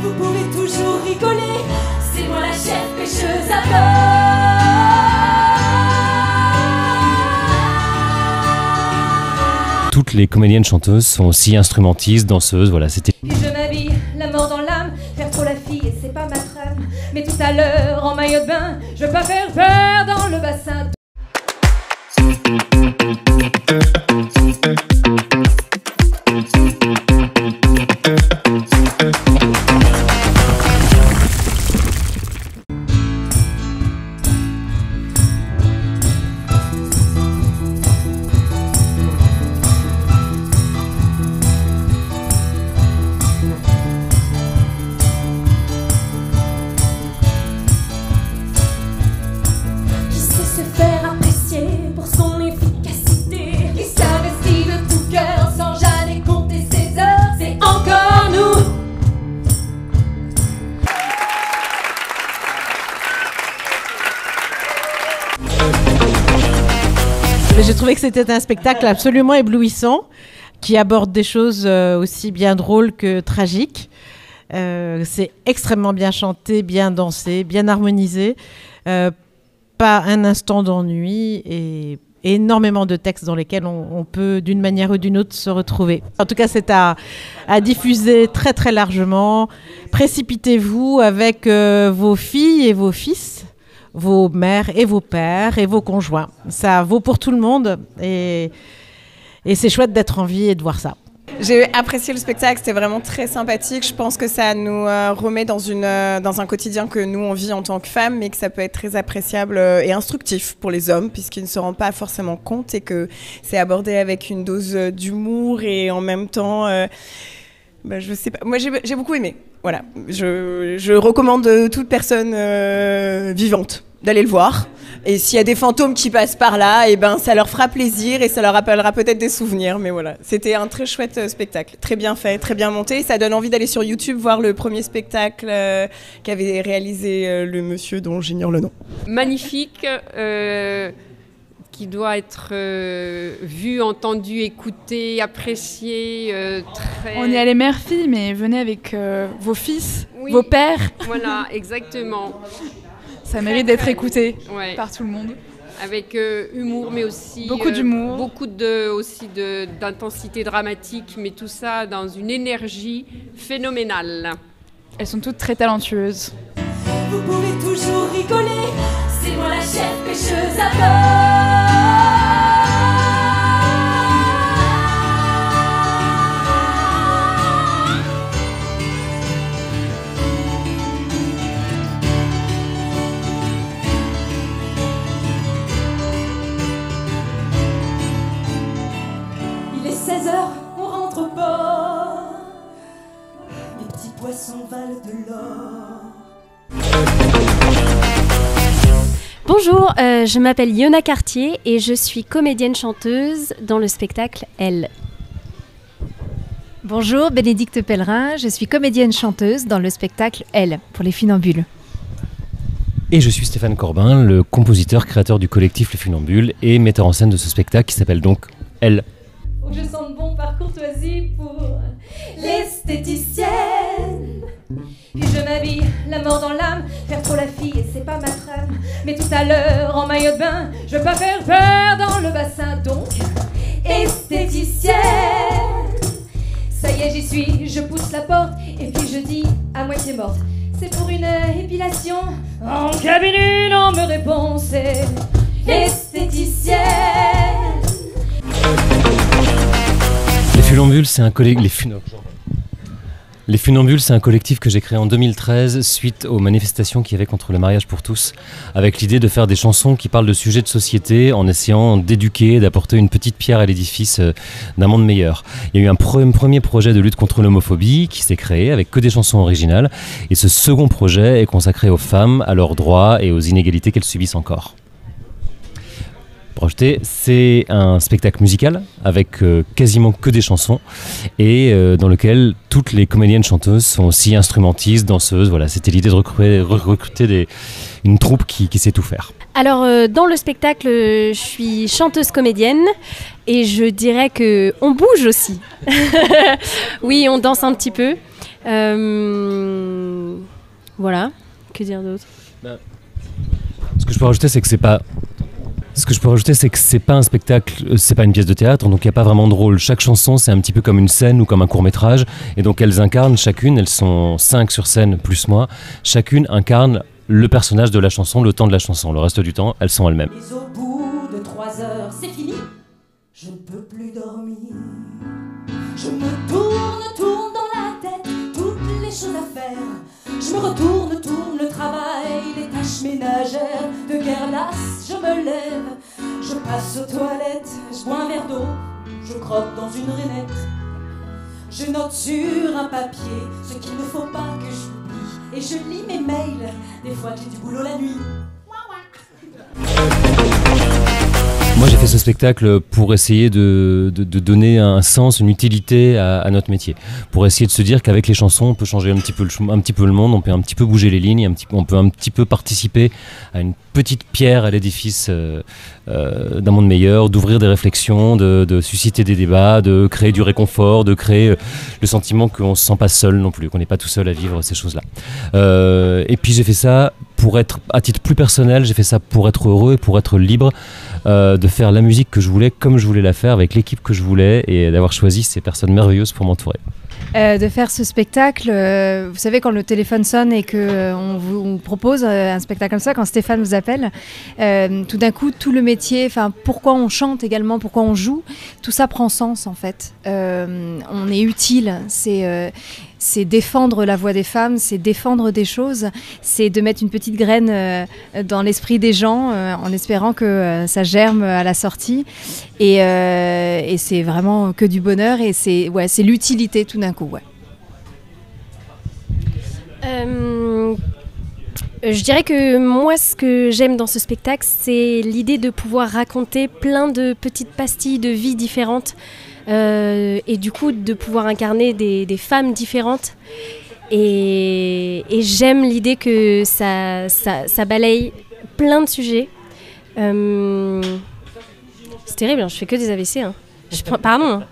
Vous pouvez toujours rigoler, c'est moi la chef pêcheuse à bord. Toutes les comédiennes chanteuses sont aussi instrumentistes, danseuses, voilà, c'était... Et je m'habille, la mort dans l'âme, faire trop la fille et c'est pas ma trame. Mais tout à l'heure, en maillot de bain, je veux pas faire peur dans le bassin. J'ai trouvé que c'était un spectacle absolument éblouissant, qui aborde des choses aussi bien drôles que tragiques. C'est extrêmement bien chanté, bien dansé, bien harmonisé. Pas un instant d'ennui et énormément de textes dans lesquels on peut d'une manière ou d'une autre se retrouver. En tout cas, c'est à diffuser très très largement. Précipitez-vous avec vos filles et vos fils, vos mères et vos pères et vos conjoints. Ça vaut pour tout le monde et c'est chouette d'être en vie et de voir ça. J'ai apprécié le spectacle, c'était vraiment très sympathique. Je pense que ça nous remet dans un quotidien que nous on vit en tant que femmes, mais que ça peut être très appréciable et instructif pour les hommes, puisqu'ils ne se rendent pas forcément compte et que c'est abordé avec une dose d'humour et en même temps, je sais pas. Moi j'ai beaucoup aimé. Voilà, je recommande à toute personne vivante d'aller le voir. Et s'il y a des fantômes qui passent par là, et ben ça leur fera plaisir et ça leur rappellera peut-être des souvenirs. Mais voilà, c'était un très chouette spectacle, très bien fait, très bien monté. Ça donne envie d'aller sur YouTube voir le premier spectacle qu'avait réalisé le monsieur dont j'ignore le nom. Magnifique. Qui doit être vu, entendu, écouté, apprécié. On est allé mère-fille, mais venez avec vos fils, oui, vos pères. Voilà, exactement. Ça mérite d'être écouté ouais. Par tout le monde. Avec humour, mais aussi... Beaucoup d'humour. Beaucoup aussi d'intensité dramatique, mais tout ça dans une énergie phénoménale. Elles sont toutes très talentueuses. Vous pouvez toujours rigoler, c'est moi la chef pêcheuse à bord. Il est 16h, on rentre au port. Les petits poissons valent de l'or. Bonjour, je m'appelle Yona Cartier et je suis comédienne-chanteuse dans le spectacle Elle. Bonjour, Bénédicte Pellerin, je suis comédienne-chanteuse dans le spectacle Elle, pour les funambules. Et je suis Stéphane Corbin, le compositeur, créateur du collectif Les Funambules et metteur en scène de ce spectacle qui s'appelle donc Elle. Faut que je sente bon par courtoisie pour l'esthéticienne. Puis je m'habille, la mort dans l'âme, faire trop la fille et c'est pas ma trame. Mais tout à l'heure, en maillot de bain, je veux pas faire peur dans le bassin. Donc, esthéticienne. Ça y est, j'y suis, je pousse la porte et puis je dis à moitié morte. C'est pour une épilation. En cabinet, on me répond, c'est esthéticienne. Les Funambules, c'est un collectif. Les Funambules, c'est un collectif que j'ai créé en 2013 suite aux manifestations qu'il y avait contre le mariage pour tous, avec l'idée de faire des chansons qui parlent de sujets de société en essayant d'éduquer, d'apporter une petite pierre à l'édifice d'un monde meilleur. Il y a eu un premier projet de lutte contre l'homophobie qui s'est créé avec que des chansons originales, et ce second projet est consacré aux femmes, à leurs droits et aux inégalités qu'elles subissent encore. Projeté, c'est un spectacle musical avec quasiment que des chansons et dans lequel toutes les comédiennes chanteuses sont aussi instrumentistes, danseuses. Voilà, c'était l'idée de recruter une troupe qui sait tout faire. Alors, dans le spectacle, je suis chanteuse-comédienne et je dirais qu'on bouge aussi. Oui, on danse un petit peu. Voilà, que dire d'autre? Ce que je peux rajouter, c'est que c'est pas... un spectacle, c'est pas une pièce de théâtre, donc il n'y a pas vraiment de rôle. Chaque chanson, c'est un petit peu comme une scène ou comme un court-métrage, et donc elles incarnent chacune, elles sont 5 sur scène, plus moi, chacune incarne le personnage de la chanson, le temps de la chanson. Le reste du temps, elles sont elles-mêmes. Mais au bout de 3 heures, c'est fini, je ne peux plus dormir. Je me tourne dans la tête, toutes les choses à faire. Je me tourne le travail, les tâches ménagères. De guerre lasse, je me lève, je passe aux toilettes, je bois un verre d'eau, je croque dans une rainette. Je note sur un papier ce qu'il ne faut pas que j'oublie. Et je lis mes mails, des fois j'ai du boulot la nuit. Moi, j'ai fait ce spectacle pour essayer de donner un sens, une utilité à notre métier. Pour essayer de se dire qu'avec les chansons, on peut changer un petit peu le monde, on peut un petit peu bouger les lignes, on peut un petit peu participer à une petite pierre à l'édifice d'un monde meilleur, d'ouvrir des réflexions, de susciter des débats, de créer du réconfort, de créer le sentiment qu'on ne se sent pas seul non plus, qu'on n'est pas tout seul à vivre ces choses-là. Et puis j'ai fait ça pour être, à titre plus personnel, j'ai fait ça pour être heureux et pour être libre de faire la musique que je voulais, comme je voulais la faire, avec l'équipe que je voulais, et d'avoir choisi ces personnes merveilleuses pour m'entourer. De faire ce spectacle, vous savez, quand le téléphone sonne et qu'on vous propose un spectacle comme ça, quand Stéphane vous appelle, tout d'un coup, tout le métier, pourquoi on chante également, pourquoi on joue, tout ça prend sens en fait. On est utile, c'est défendre la voix des femmes, c'est défendre des choses, c'est de mettre une petite graine dans l'esprit des gens en espérant que ça germe à la sortie. Et c'est vraiment que du bonheur et c'est l'utilité tout d'un coup. Ouais. Je dirais que moi, ce que j'aime dans ce spectacle, c'est l'idée de pouvoir raconter plein de petites pastilles de vie différentes. Et du coup de pouvoir incarner des femmes différentes et j'aime l'idée que ça balaye plein de sujets. C'est terrible, hein, je fais que des AVC. Hein. Pardon,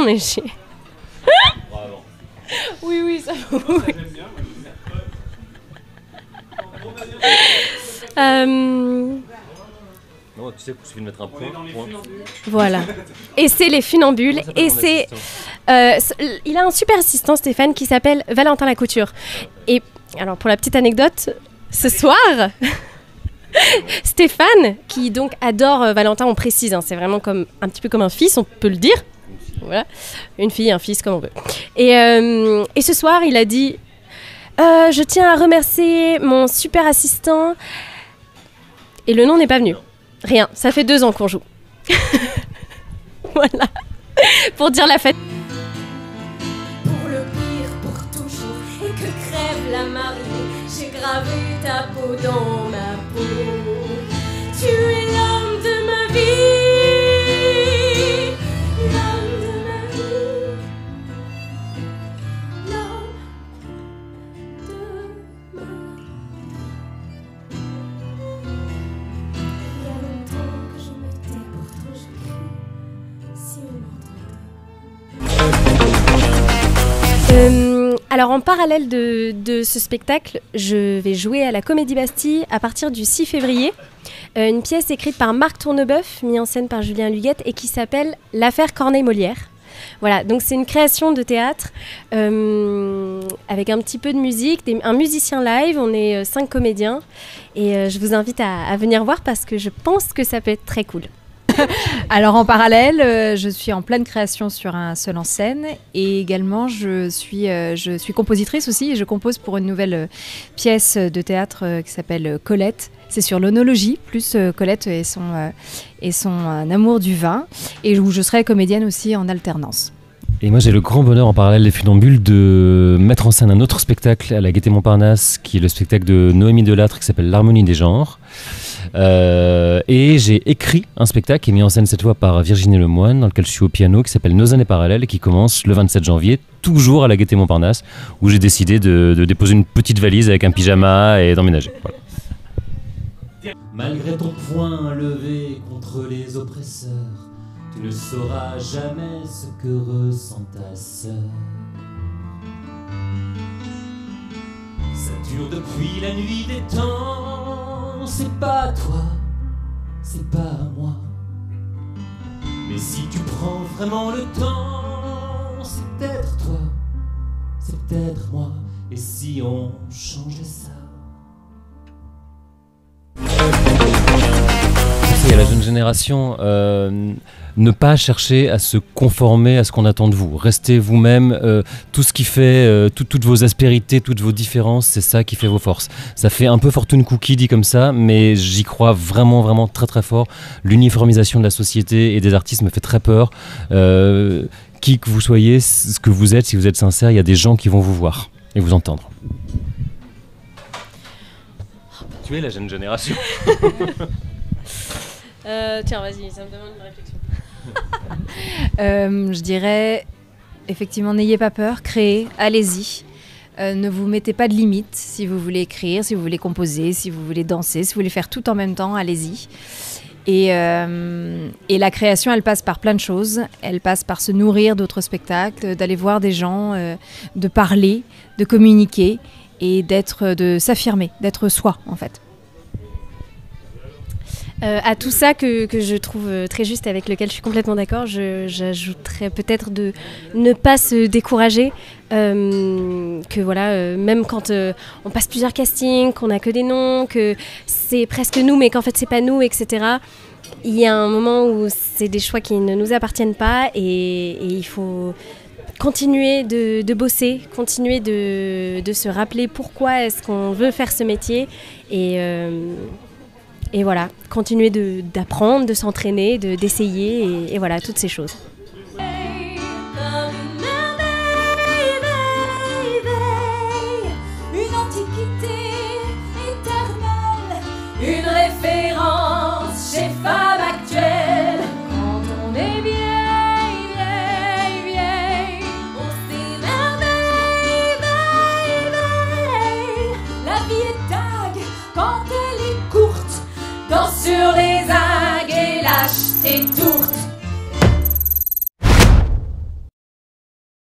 mais j'ai... oui, ça va. Oui. Non, tu sais, il suffit de mettre un point. Voilà. Et c'est les Funambules. Et c'est, il a un super assistant, Stéphane, qui s'appelle Valentin Lacouture. Et alors, pour la petite anecdote, ce soir, Stéphane, qui donc adore Valentin, on précise, hein, c'est vraiment un petit peu comme un fils, on peut le dire. Voilà. Une fille, un fils, comme on veut. Et ce soir, il a dit je tiens à remercier mon super assistant. Et le nom n'est pas venu. Rien, ça fait 2 ans qu'on joue. Voilà, pour dire la fête. Pour le pire, pour toujours, et que crève la marée, j'ai gravé ta peau dans ma peau. Tu es l'homme de ma vie, l'homme de ma vie, l'homme de ma vie. Il y a longtemps que je me tais, pourtant je crie, si on m'entendait. Alors en parallèle de ce spectacle, je vais jouer à la Comédie Bastille à partir du 6 février. Une pièce écrite par Marc Tourneboeuf, mise en scène par Julien Luguette et qui s'appelle L'affaire Corneille-Molière. Voilà, donc c'est une création de théâtre avec un petit peu de musique, un musicien live, on est 5 comédiens et je vous invite à venir voir parce que je pense que ça peut être très cool. Alors en parallèle, je suis en pleine création sur un seul en scène et également je suis compositrice aussi et je compose pour une nouvelle pièce de théâtre qui s'appelle Colette. C'est sur l'onologie, plus Colette et son amour du vin et où je serai comédienne aussi en alternance. Et moi j'ai le grand bonheur en parallèle des Funambules de mettre en scène un autre spectacle à la Gaîté Montparnasse qui est le spectacle de Noémie Delattre qui s'appelle L'harmonie des genres. Et j'ai écrit un spectacle qui est mis en scène cette fois par Virginie Lemoine dans lequel je suis au piano qui s'appelle Nos années parallèles et qui commence le 27 janvier toujours à la Gaîté Montparnasse où j'ai décidé de déposer une petite valise avec un pyjama et d'emménager. Voilà. Malgré ton poing levé contre les oppresseurs, tu ne sauras jamais ce que ressent ta sœur. Cette dure depuis la nuit des temps. C'est pas toi, c'est pas moi. Mais si tu prends vraiment le temps, c'est peut-être toi, c'est peut-être moi. Et si on changeait ça? Et à la jeune génération, ne pas chercher à se conformer à ce qu'on attend de vous. Restez vous-même, tout ce qui fait, toutes vos aspérités, toutes vos différences, c'est ça qui fait vos forces. Ça fait un peu fortune cookie dit comme ça, mais j'y crois vraiment, vraiment très très fort. L'uniformisation de la société et des artistes me fait très peur. Qui que vous soyez, ce que vous êtes, si vous êtes sincère, il y a des gens qui vont vous voir et vous entendre. Tu es la jeune génération. Tiens, vas-y, ça me demande une réflexion. Je dirais, effectivement, n'ayez pas peur, créez, allez-y. Ne vous mettez pas de limites. Si vous voulez écrire, si vous voulez composer, si vous voulez danser, si vous voulez faire tout en même temps, allez-y. Et la création, elle passe par plein de choses. Elle passe par se nourrir d'autres spectacles, d'aller voir des gens, de parler, de communiquer et de s'affirmer, d'être soi, en fait. À tout ça que je trouve très juste, avec lequel je suis complètement d'accord, j'ajouterais peut-être de ne pas se décourager, que voilà, même quand on passe plusieurs castings, qu'on n'a que des noms, que c'est presque nous mais qu'en fait c'est pas nous, etc. Il y a un moment où c'est des choix qui ne nous appartiennent pas et il faut continuer de bosser, continuer de se rappeler pourquoi est-ce qu'on veut faire ce métier et voilà, continuer d'apprendre, de s'entraîner, d'essayer et voilà, toutes ces choses. Une antiquité éternelle, une référence chez femmes actuelles. Quand on est vieille, vieille, vieille, on s'émerveille, veille, veille. La vie est dingue quand elle est courte. Danse sur les algues et lâche tes tourtes.